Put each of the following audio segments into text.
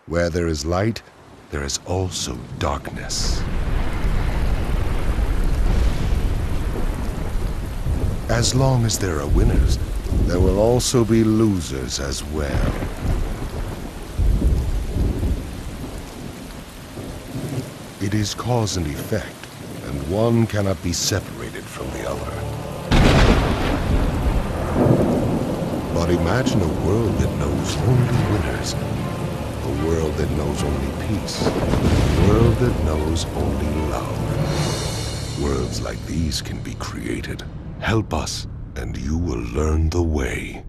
Where there is light, there is also darkness. As long as there are winners, there will also be losers as well. It is cause and effect, and one cannot be separated from the other. But imagine a world that knows only winners. A world that knows only peace. A world that knows only love. Worlds like these can be created. Help us, and you will learn the way.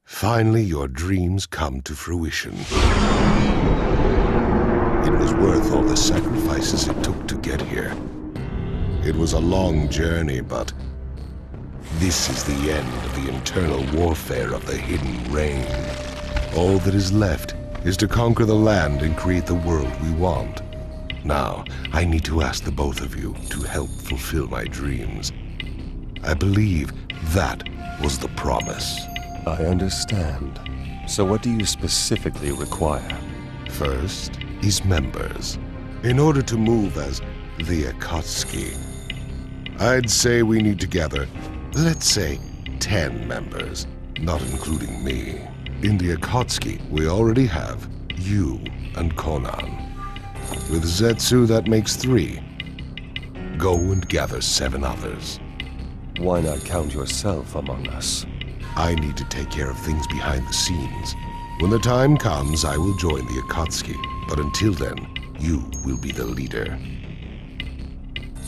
Finally, your dreams come to fruition. It was worth all the sacrifices it took to get here. It was a long journey, but this is the end of the internal warfare of the Hidden Reign. All that is left is to conquer the land and create the world we want. Now, I need to ask the both of you to help fulfill my dreams. I believe that was the promise. I understand. So what do you specifically require? First is members. In order to move as the Akatsuki, I'd say we need to gather, let's say, 10 members, not including me. In the Akatsuki, we already have you and Conan. With Zetsu, that makes 3. Go and gather 7 others. Why not count yourself among us? I need to take care of things behind the scenes. When the time comes, I will join the Akatsuki. But until then, you will be the leader.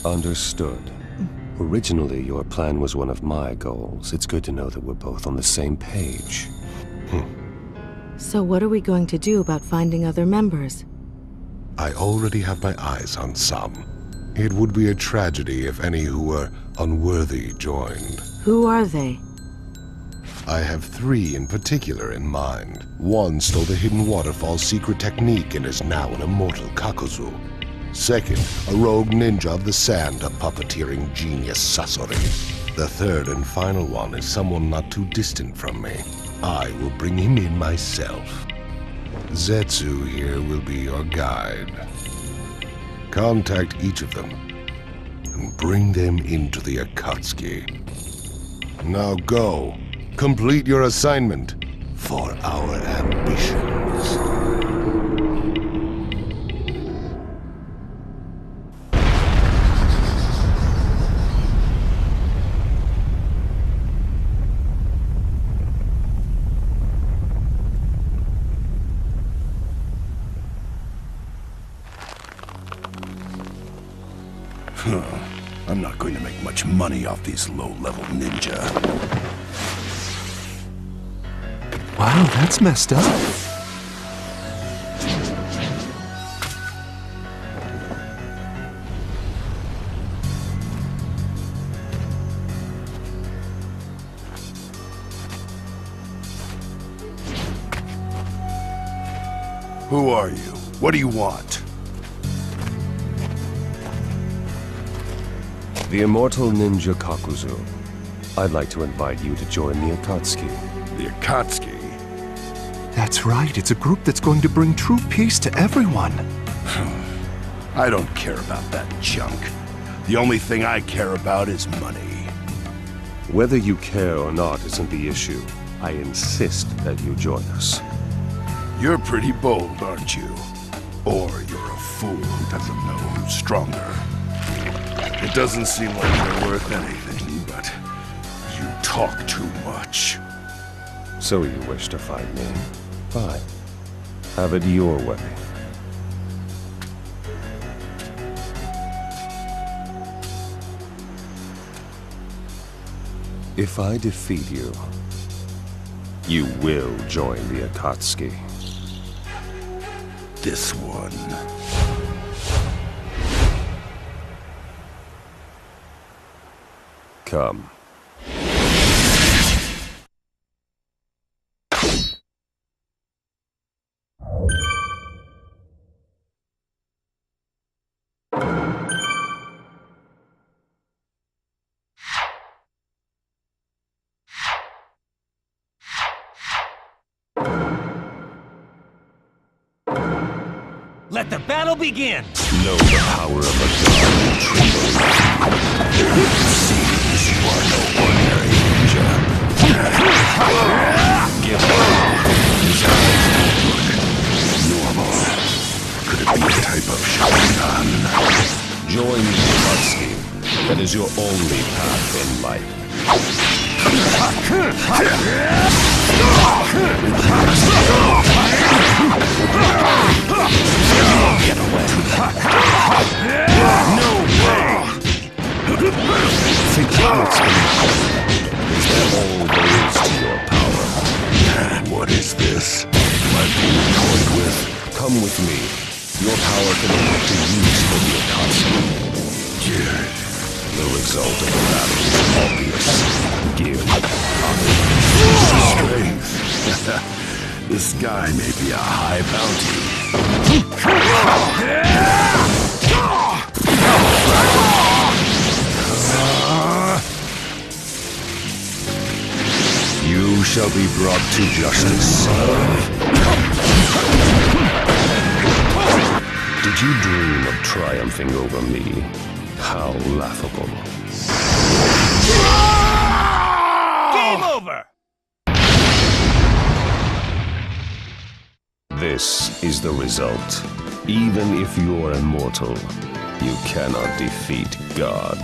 Understood. Originally, your plan was one of my goals. It's good to know that we're both on the same page. So what are we going to do about finding other members? I already have my eyes on some. It would be a tragedy if any who were unworthy joined. Who are they? I have 3 in particular in mind. One stole the Hidden Waterfall's secret technique and is now an immortal Kakuzu. Second, a rogue ninja of the sand, a puppeteering genius Sasori. The third and final one is someone not too distant from me. I will bring him in myself. Zetsu here will be your guide. Contact each of them and bring them into the Akatsuki. Now go. Complete your assignment for our ambitions. I'm not going to make much money off these low-level ninja. Wow, that's messed up. Who are you? What do you want? The immortal ninja Kakuzu. I'd like to invite you to join the Akatsuki. The Akatsuki? That's right, it's a group that's going to bring true peace to everyone. I don't care about that junk. The only thing I care about is money. Whether you care or not isn't the issue. I insist that you join us. You're pretty bold, aren't you? Or you're a fool who doesn't know who's stronger. It doesn't seem like you're worth anything, but you talk too much. So you wish to fight me? Fine. Have it your way. If I defeat you, you will join the Akatsuki. This one. Come. Let the battle begin! Know the power of a god tremble. Seems you are no ordinary ninja. Give up. His eyes don't look normal. Could it be a type of Sharingan? Join the Akatsuki. That is your only path in life. Get away. No way! Fatality. Is that all there is to your power? What is this? Am I being toyed with? Come with me. Your power can affect the use for the Akatsuki. The result of the battle is obvious. Give Strength. This guy may be a high bounty. You shall be brought to justice. Did you dream of triumphing over me? How laughable. Game over! This is the result. Even if you're immortal, you cannot defeat God.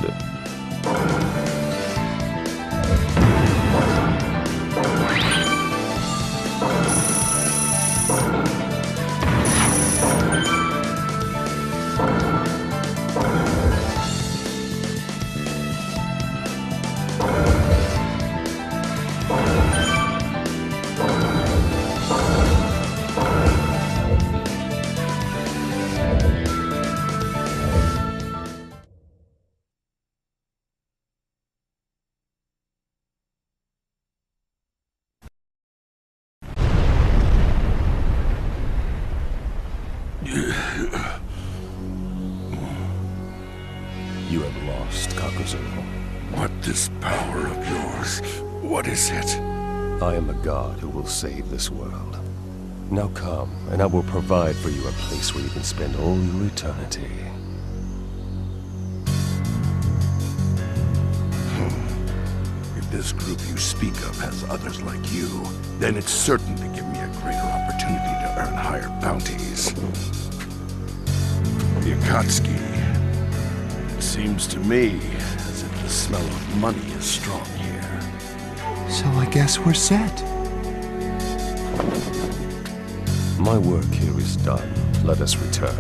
You have lost, Kakuzu. What this power of yours? What is it? I am a god who will save this world. Now come, and I will provide for you a place where you can spend all your eternity. If this group you speak of has others like you, then it's certain to give me a greater opportunity to earn higher bounties. The Akatsuki. It seems to me as if the smell of money is strong here. So I guess we're set. My work here is done. Let us return.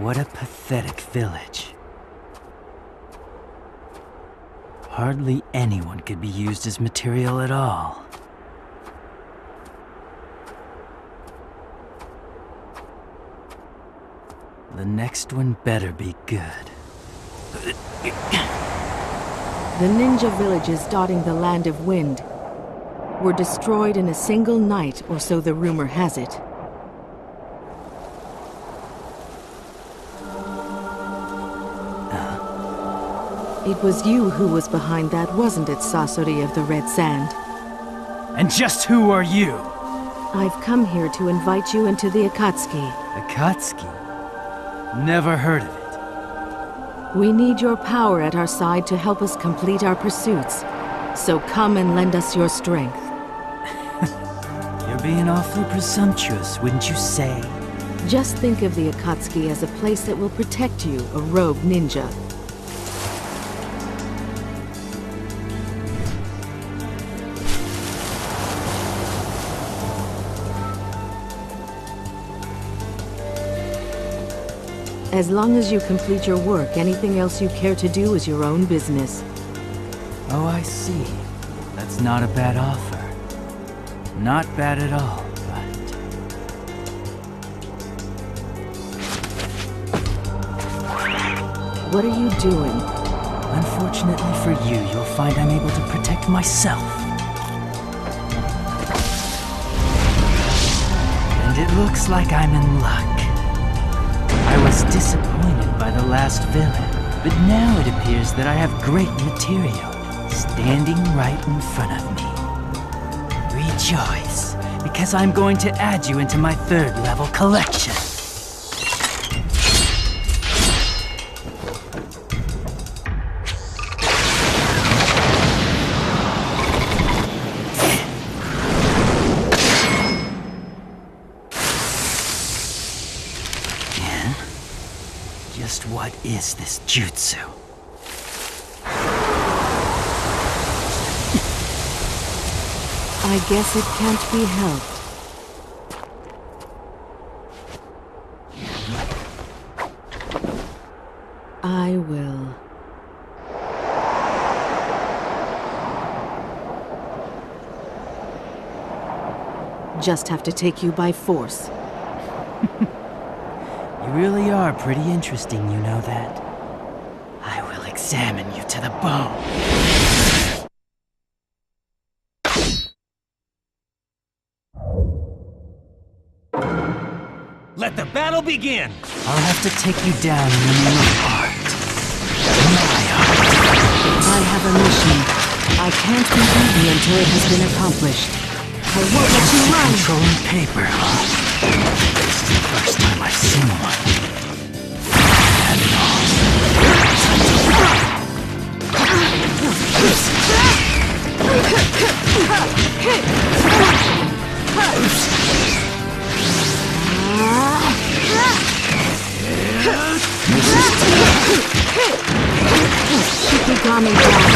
What a pathetic village. Hardly anyone could be used as material at all. The next one better be good. The ninja villages dotting the Land of Wind were destroyed in a single night, or so the rumor has it. It was you who was behind that, wasn't it, Sasori of the Red Sand? And just who are you? I've come here to invite you into the Akatsuki. Akatsuki? Never heard of it. We need your power at our side to help us complete our pursuits. So come and lend us your strength. You're being awfully presumptuous, wouldn't you say? Just think of the Akatsuki as a place that will protect you, a rogue ninja. As long as you complete your work, anything else you care to do is your own business. Oh, I see. That's not a bad offer. Not bad at all, but... What are you doing? Unfortunately for you, you'll find I'm able to protect myself. And it looks like I'm in luck. I was disappointed by the last villain. But now it appears that I have great material standing right in front of me. Rejoice, because I'm going to add you into my 3rd level collection. Just what is this jutsu? I guess it can't be helped. I will. Just have to take you by force. You really are pretty interesting, you know that? I will examine you to the bone. Let the battle begin! I'll have to take you down in the name of art. My art. I have a mission. I can't be beaten until it has been accomplished. I won't let you run! Controlling paper, huh? This is the first time I've seen one. Have it all. Shikigami down.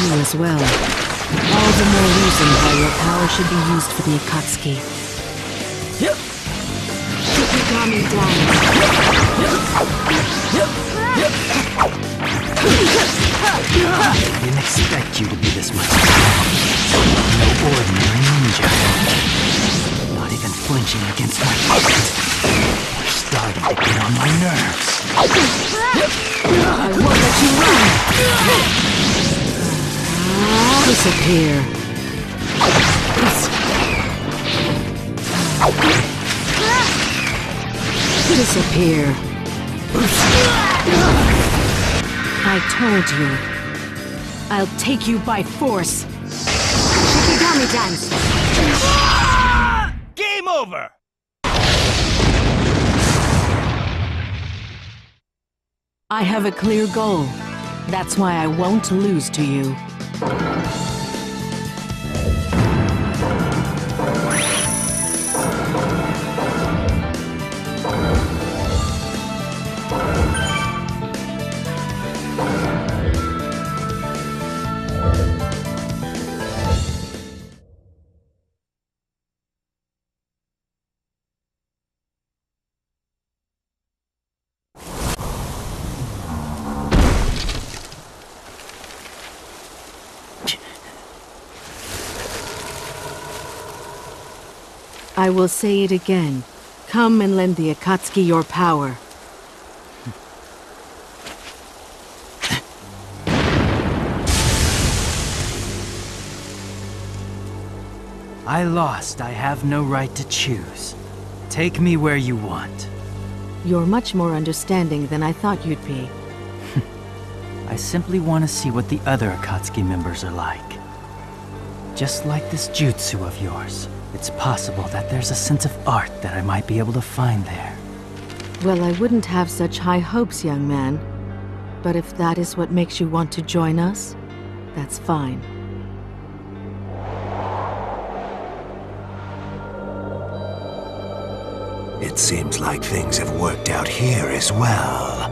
You as well. All the more reason why your power should be used for the Akatsuki. Shikigami down. Didn't expect you to be this much strong. No ordinary ninja. Not even flinching against my fight. You're starting to get on my nerves. I won't let you run! Disappear. Disappear. I told you. I'll take you by force. Shikigami dance. Game over! I have a clear goal. That's why I won't lose to you. I will say it again. Come and lend the Akatsuki your power. I lost. I have no right to choose. Take me where you want. You're much more understanding than I thought you'd be. I simply want to see what the other Akatsuki members are like. Just like this jutsu of yours. It's possible that there's a sense of art that I might be able to find there. Well, I wouldn't have such high hopes, young man. But if that is what makes you want to join us, that's fine. It seems like things have worked out here as well.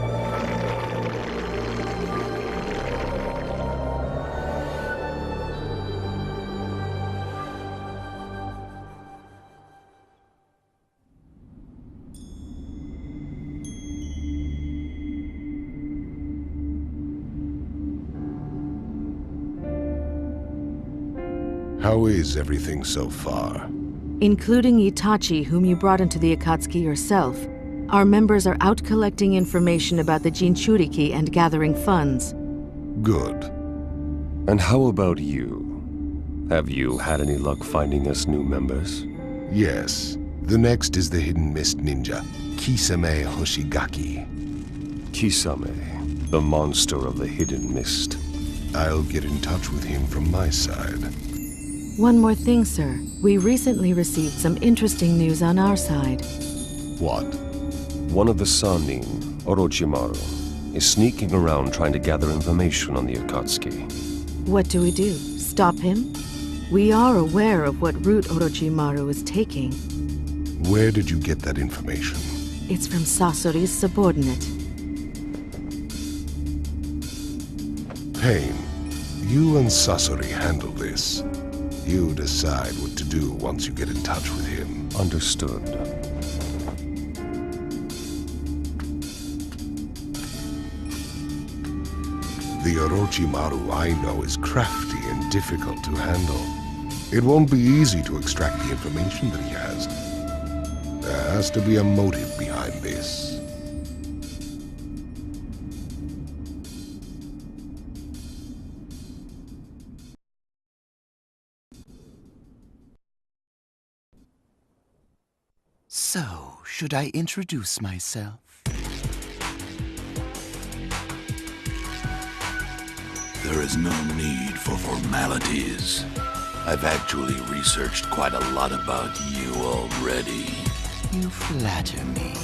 How is everything so far? Including Itachi, whom you brought into the Akatsuki yourself, our members are out collecting information about the Jinchuriki and gathering funds. Good. And how about you? Have you had any luck finding us new members? Yes. The next is the Hidden Mist Ninja, Kisame Hoshigaki. Kisame, the monster of the hidden mist. I'll get in touch with him from my side. One more thing, sir. We recently received some interesting news on our side. What? One of the Sannin, Orochimaru, is sneaking around trying to gather information on the Akatsuki. What do we do? Stop him? We are aware of what route Orochimaru is taking. Where did you get that information? It's from Sasori's subordinate. Pain, you and Sasori handle this. You decide what to do once you get in touch with him. Understood. The Orochimaru I know is crafty and difficult to handle. It won't be easy to extract the information that he has. There has to be a motive behind this. So, should I introduce myself? There is no need for formalities. I've actually researched quite a lot about you already. You flatter me.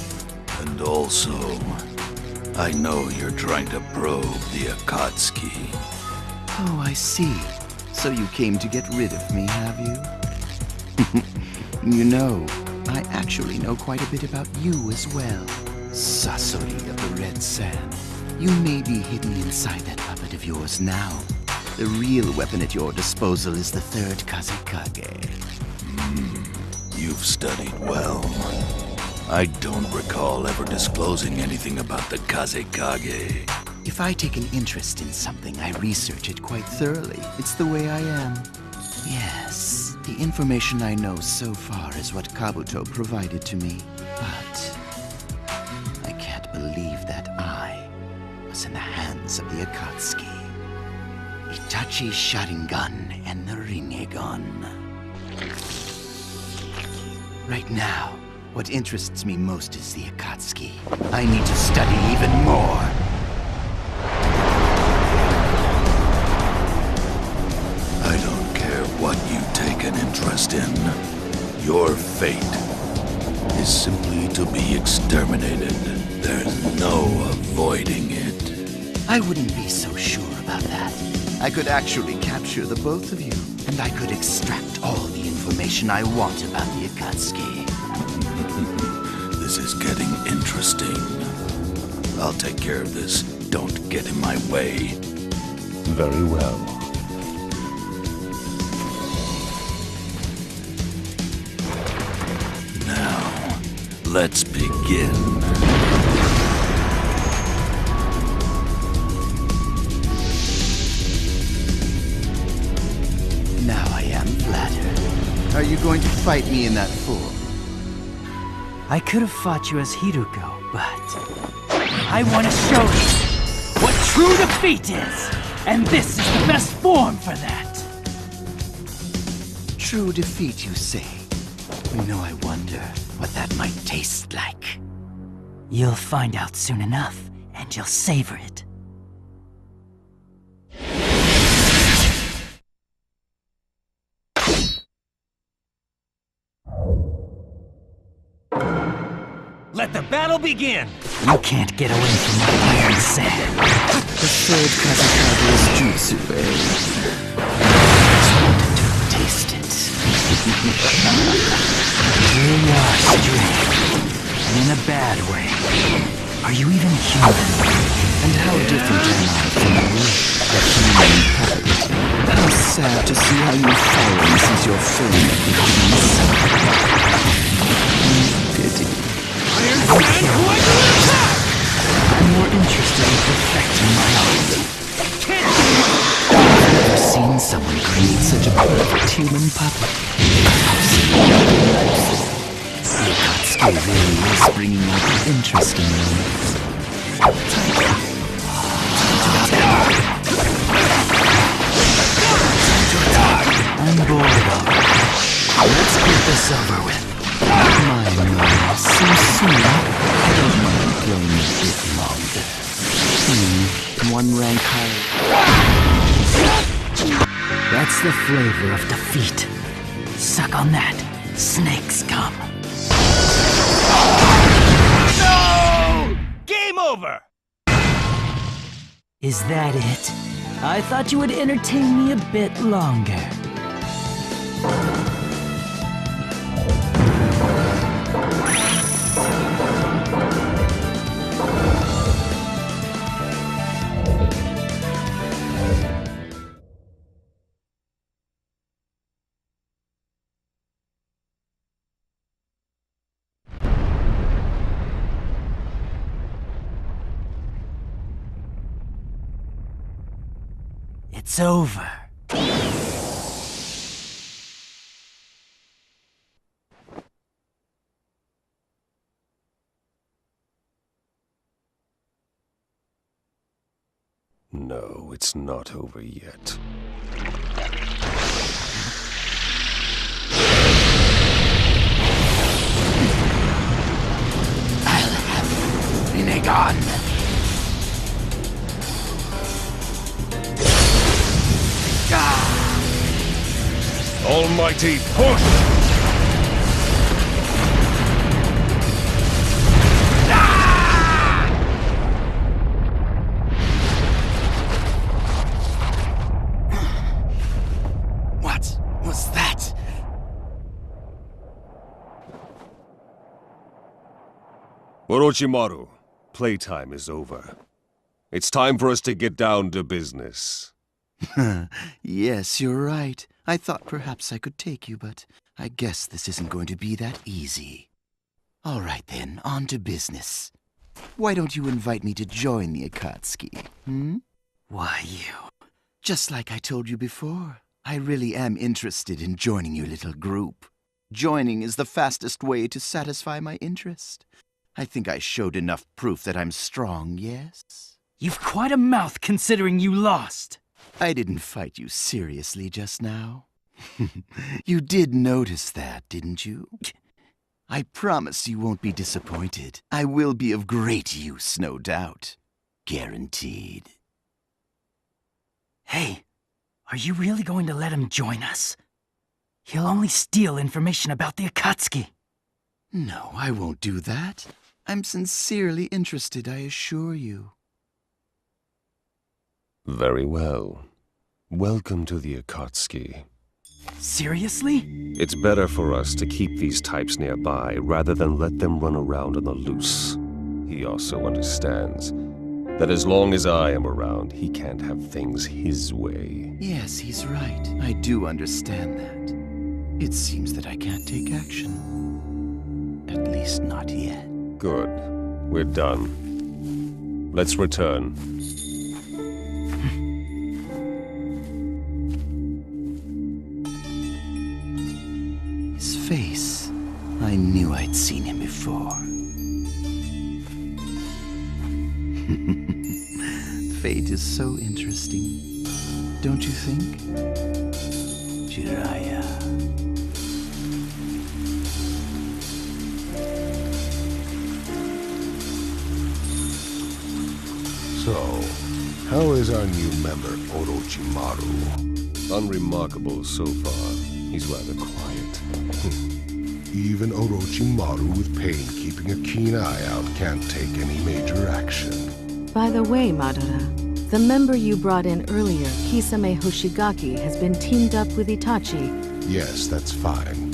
And also, I know you're trying to probe the Akatsuki. Oh, I see. So you came to get rid of me, have you? You know, I actually know quite a bit about you as well. Sasori of the Red Sand. You may be hidden inside that puppet of yours now. The real weapon at your disposal is the third Kazekage. You've studied well. I don't recall ever disclosing anything about the Kazekage. If I take an interest in something, I research it quite thoroughly. It's the way I am. Yes, the information I know so far is what Kabuto provided to me. But I can't believe that I was in the hands of the Akatsuki. Itachi's Sharingan and the Rinnegan. Right now, what interests me most is the Akatsuki. I need to study even more. I don't care what you take an interest in. Your fate is simply to be exterminated. There's no avoiding it. I wouldn't be so sure about that. I could actually capture the both of you, and I could extract all the information I want about the Akatsuki. This is getting interesting. I'll take care of this. Don't get in my way. Very well. Now, let's begin. Now I am flattered. Are you going to fight me in that form? I could have fought you as Hiruko, but I want to show you what true defeat is, and this is the best form for that. True defeat, you say? You know, I wonder what that might taste like. You'll find out soon enough, and you'll savor it. Let the battle begin! You can't get away from my iron sand. The third Kazekage's jutsu, eh? Taste it. Here you are, strength. And in a bad way. Are you even human? And how different am I from you, the human puppet? How sad to see how you've fallen since your film at the hidden side. Pity. Iron Sand, what do you attack? I'm more interested in perfecting my art. I've never seen someone create such a perfect human puppet. The Akatsuki really is bringing out the interesting moments. I'm bored already. Let's get this over with. My So soon? I don't mind playing a bit longer. One rank higher. That's the flavor of defeat. Suck on that, snake scum. No! Game over! Is that it? I thought you would entertain me a bit longer. It's over. No, it's not over yet. I'll have you, Rinnegan. Almighty push! What was that? Orochimaru, playtime is over. It's time for us to get down to business. Yes, you're right. I thought perhaps I could take you, but I guess this isn't going to be that easy. All right then, on to business. Why don't you invite me to join the Akatsuki, Why you? Just like I told you before, I really am interested in joining your little group. Joining is the fastest way to satisfy my interest. I think I showed enough proof that I'm strong, yes? You've quite a mouth considering you lost. I didn't fight you seriously just now. You did notice that, didn't you? I promise you won't be disappointed. I will be of great use, no doubt. Guaranteed. Hey, are you really going to let him join us? He'll only steal information about the Akatsuki. No, I won't do that. I'm sincerely interested, I assure you. Very well. Welcome to the Akatsuki. Seriously? It's better for us to keep these types nearby rather than let them run around on the loose. He also understands that as long as I am around, he can't have things his way. Yes, he's right. I do understand that. It seems that I can't take action. At least not yet. Good. We're done. Let's return. His face. I knew I'd seen him before. Fate is so interesting, don't you think? Jiraiya. So, how is our new member, Orochimaru? Unremarkable so far. He's rather quiet. Even Orochimaru with pain keeping a keen eye out can't take any major action. By the way, Madara, the member you brought in earlier, Kisame Hoshigaki, has been teamed up with Itachi. Yes, that's fine.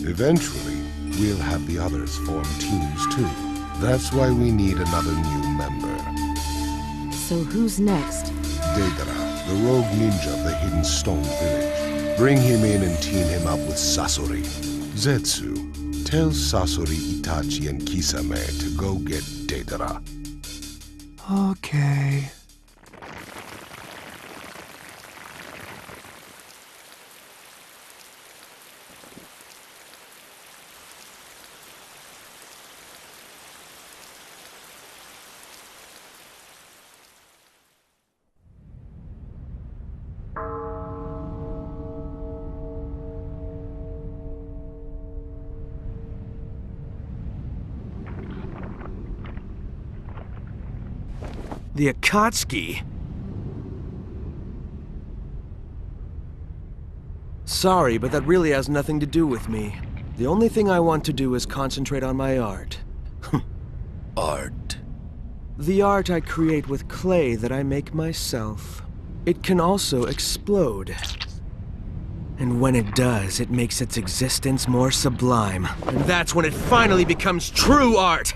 Eventually, we'll have the others form teams too. That's why we need another new member. So who's next? Deidara, the rogue ninja of the Hidden Stone Village. Bring him in and team him up with Sasori. Zetsu, tell Sasori, Itachi, and Kisame to go get Deidara. Okay. The Akatsuki? Sorry, but that really has nothing to do with me. The only thing I want to do is concentrate on my art. Art? The art I create with clay that I make myself. It can also explode. And when it does, it makes its existence more sublime. And that's when it finally becomes true art!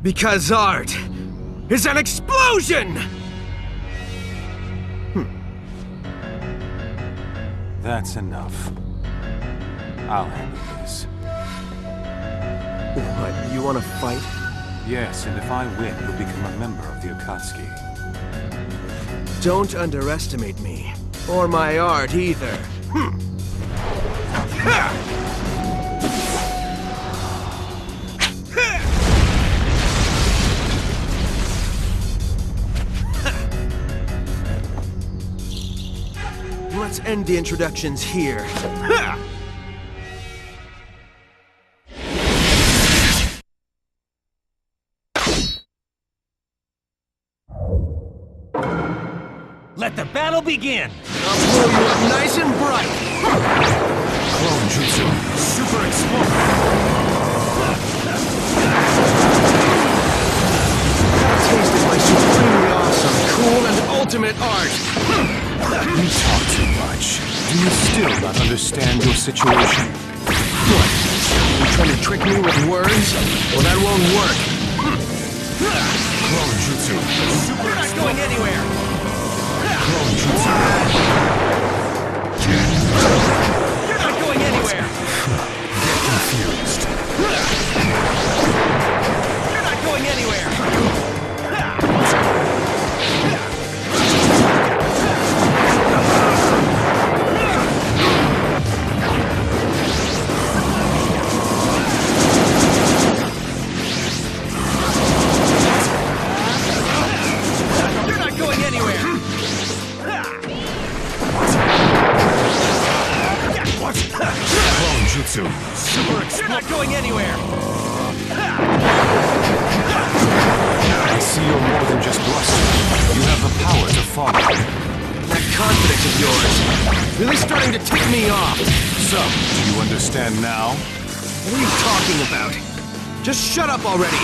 Because art is an explosion! That's enough. I'll handle this. What, you want to fight? Yes, and if I win, you'll become a member of the Akatsuki. Don't underestimate me. Or my art, either. Let's end the introductions here. Let the battle begin! I'll blow you up nice and bright! Clone Jutsu. Super Explosion! Taste is my supremely awesome, cool, and ultimate art! You talk too much. Do you still not understand your situation? What? You trying to trick me with words? Well, that won't work. Clone Jutsu. You're not going anywhere! Clone Jutsu. You're not going anywhere! Get confused. You're not going anywhere! You're not going anywhere! Clone Jutsu. You're not going anywhere! I see you're more than just bluster. You have the power to follow. That confidence of yours, really starting to tick me off. So, do you understand now? What are you talking about? Just shut up already.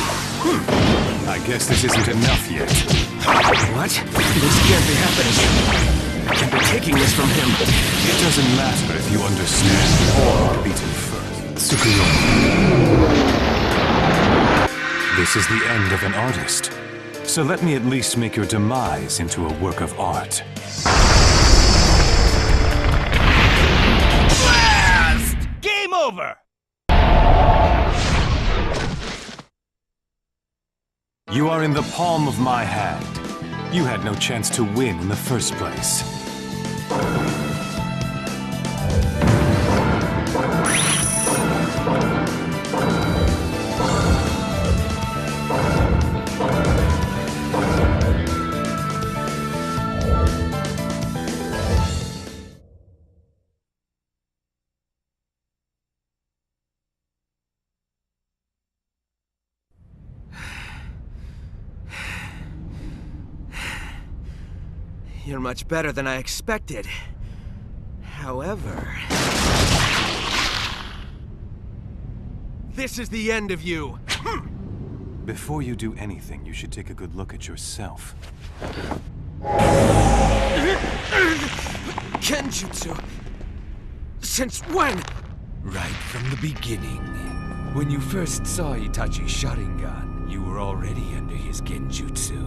I guess this isn't enough yet. What? This can't be happening. I can't be taking this from him. It doesn't matter if you understand or are beaten first. Tsukuyo. This is the end of an artist. So let me at least make your demise into a work of art. Blast! Game over! You are in the palm of my hand. You had no chance to win in the first place. You're much better than I expected. However... this is the end of you! Before you do anything, you should take a good look at yourself. Genjutsu? Since when? Right from the beginning. When you first saw Itachi's Sharingan, you were already under his Genjutsu.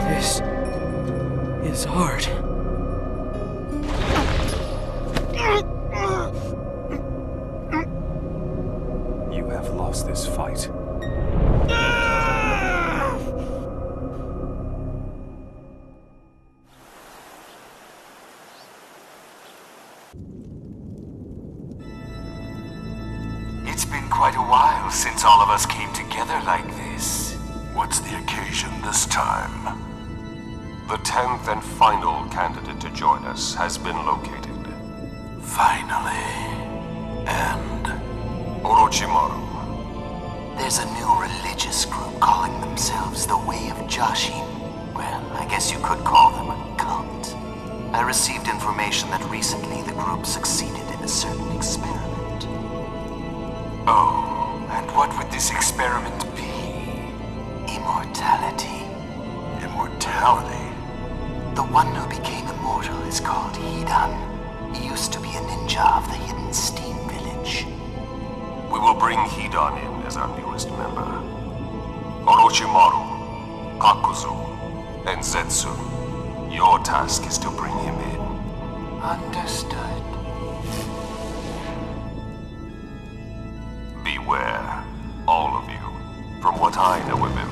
This is art. You have lost this fight. been quite a while since all of us came together like this. What's the occasion this time? The 10th and final candidate to join us has been located. Finally. And? Orochimaru. There's a new religious group calling themselves the Way of Jashin. Well, I guess you could call them a cult. I received information that recently the group succeeded in a certain experiment. Oh, and what would this experiment be? Immortality. Immortality? The one who became immortal is called Hidan. He used to be a ninja of the hidden steam village. We will bring Hidan in as our newest member. Orochimaru, Kakuzu, and Zetsu. Your task is to bring him in. Understood. Beware, all of you. From what I know of him,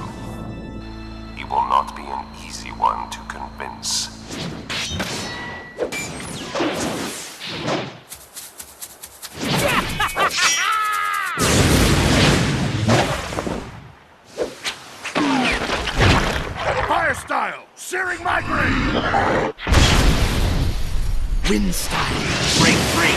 he will not be an easy one to convince. Fire style! Searing migraine! Wind style. Break free!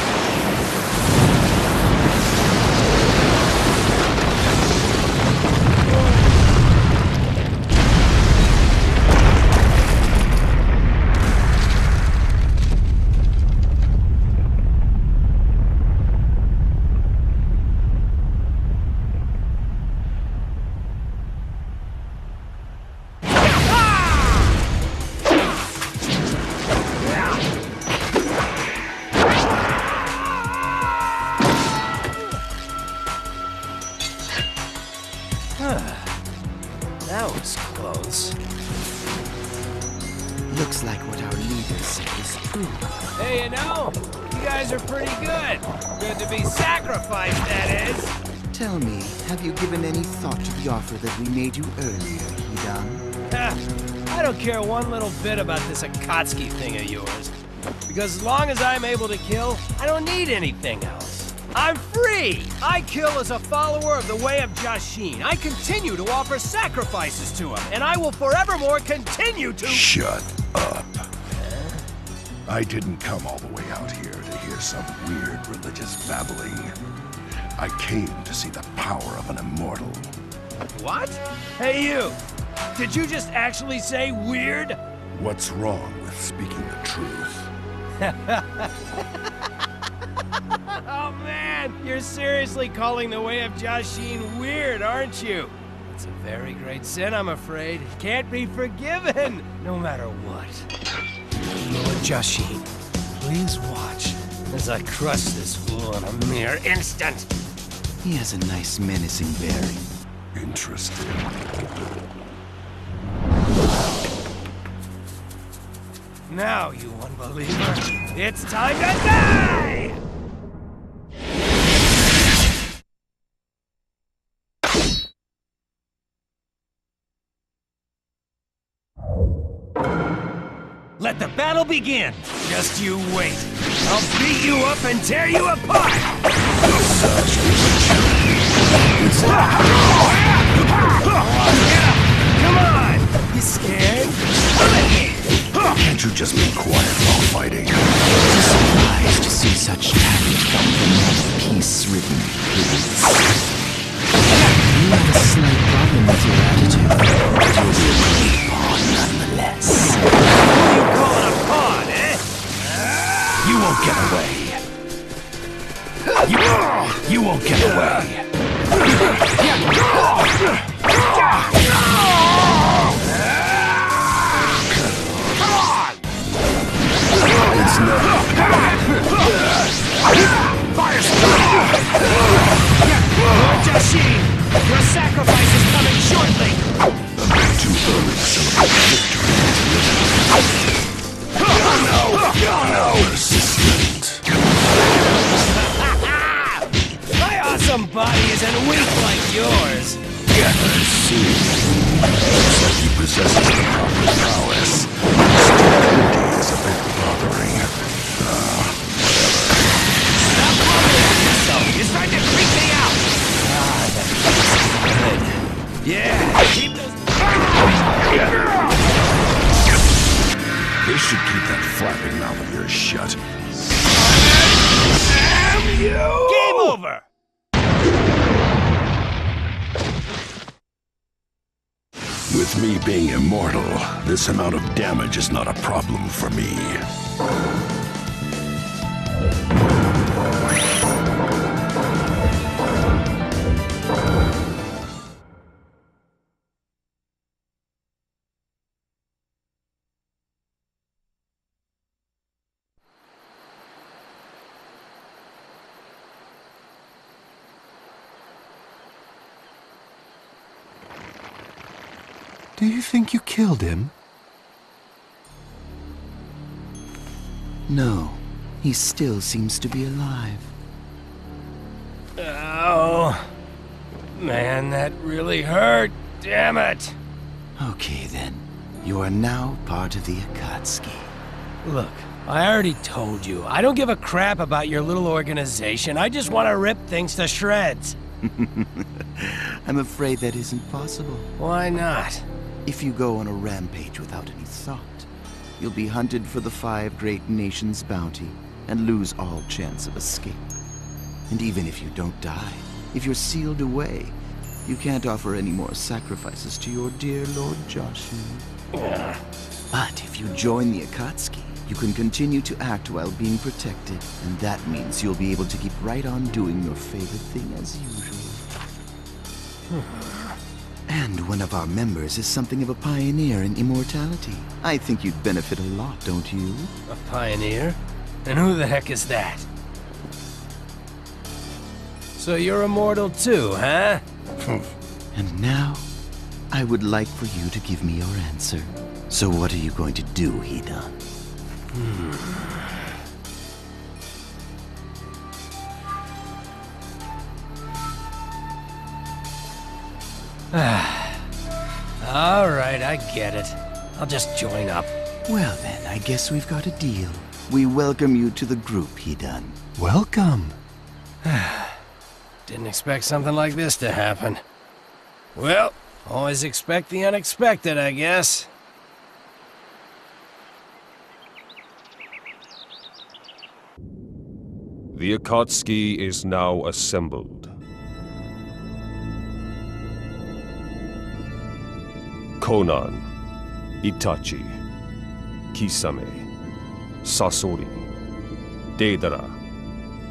That was close. Looks like what our leader said is true. Hey, you know, you guys are pretty good. Good to be sacrificed, that is. Tell me, have you given any thought to the offer that we made you earlier, Hidan? I don't care one little bit about this Akatsuki thing of yours. Because as long as I'm able to kill, I don't need anything else. I'm free! I kill as a follower of the Way of Jashin. I continue to offer sacrifices to him, and I will forevermore continue to— Shut up. I didn't come all the way out here to hear some weird religious babbling. I came to see the power of an immortal. What? Hey, you! Did you just actually say weird? What's wrong with speaking the truth? Oh man, you're seriously calling the Way of Jashin weird, aren't you? It's a very great sin, I'm afraid. It can't be forgiven, no matter what. Lord Jashin, please watch as I crush this fool in a mere instant. He has a nice menacing bearing. Interesting. Now, you unbeliever, it's time to die! Let the battle begin! Just you wait. I'll beat you up and tear you apart! Come on! You scared? Can't you just be quiet while fighting? It's a surprise to see such talent come from that peace-ridden hills. You have a slight problem with your attitude, but you'll be a great pawn nonetheless. You call it a pawn, eh? You won't get away. You won't get away. It's never. Fire spell! Lord Jashin, your sacrifice is coming shortly! A bit too early to celebrate victory. No! Persistent. My awesome body isn't weak like yours! I see. Looks like he possesses the proper prowess. Stupidity is a bit bothering. Stop mumbling at yourself! You're starting to freak me out! With me being immortal, this amount of damage is not a problem for me. Do you think you killed him? No, he still seems to be alive. Oh, man, that really hurt. Damn it. Okay then, you are now part of the Akatsuki. Look, I already told you, I don't give a crap about your little organization. I just want to rip things to shreds. I'm afraid that isn't possible. Why not? If you go on a rampage without any thought, you'll be hunted for the 5 great nations' bounty and lose all chance of escape. And even if you don't die, if you're sealed away, you can't offer any more sacrifices to your dear Lord Joshin. But if you join the Akatsuki, you can continue to act while being protected, and that means you'll be able to keep right on doing your favorite thing as usual. And one of our members is something of a pioneer in immortality. I think you'd benefit a lot, don't you? A pioneer? And who the heck is that? So you're immortal too, huh? And now, I would like for you to give me your answer. So what are you going to do, Hidan? All right, I get it. I'll just join up. Well then, I guess we've got a deal. We welcome you to the group, Hidan. Welcome. Didn't expect something like this to happen. Well, always expect the unexpected, I guess. The Akatsuki is now assembled. Conan, Itachi, Kisame, Sasori, Deidara,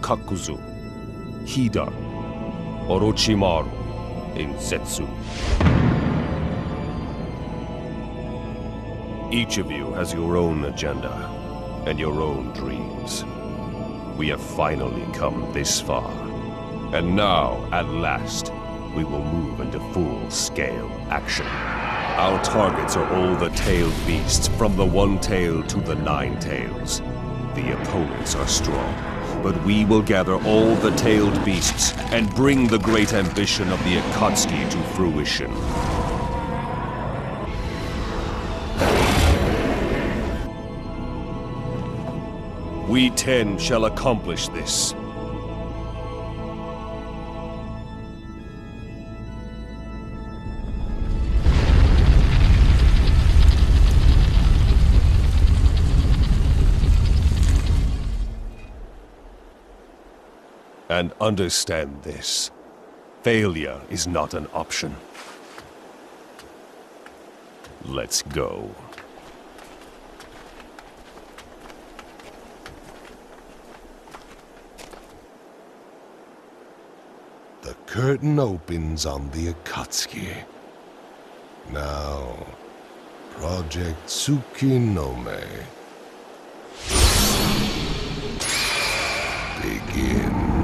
Kakuzu, Hidan, Orochimaru, Insetsu. Each of you has your own agenda and your own dreams. We have finally come this far. And now, at last, we will move into full-scale action. Our targets are all the tailed beasts, from the one tail to the 9 tails. The opponents are strong, but we will gather all the tailed beasts and bring the great ambition of the Akatsuki to fruition. We 10 shall accomplish this. And understand this. Failure is not an option. Let's go. The curtain opens on the Akatsuki. Now, Project Tsukinome. Begin.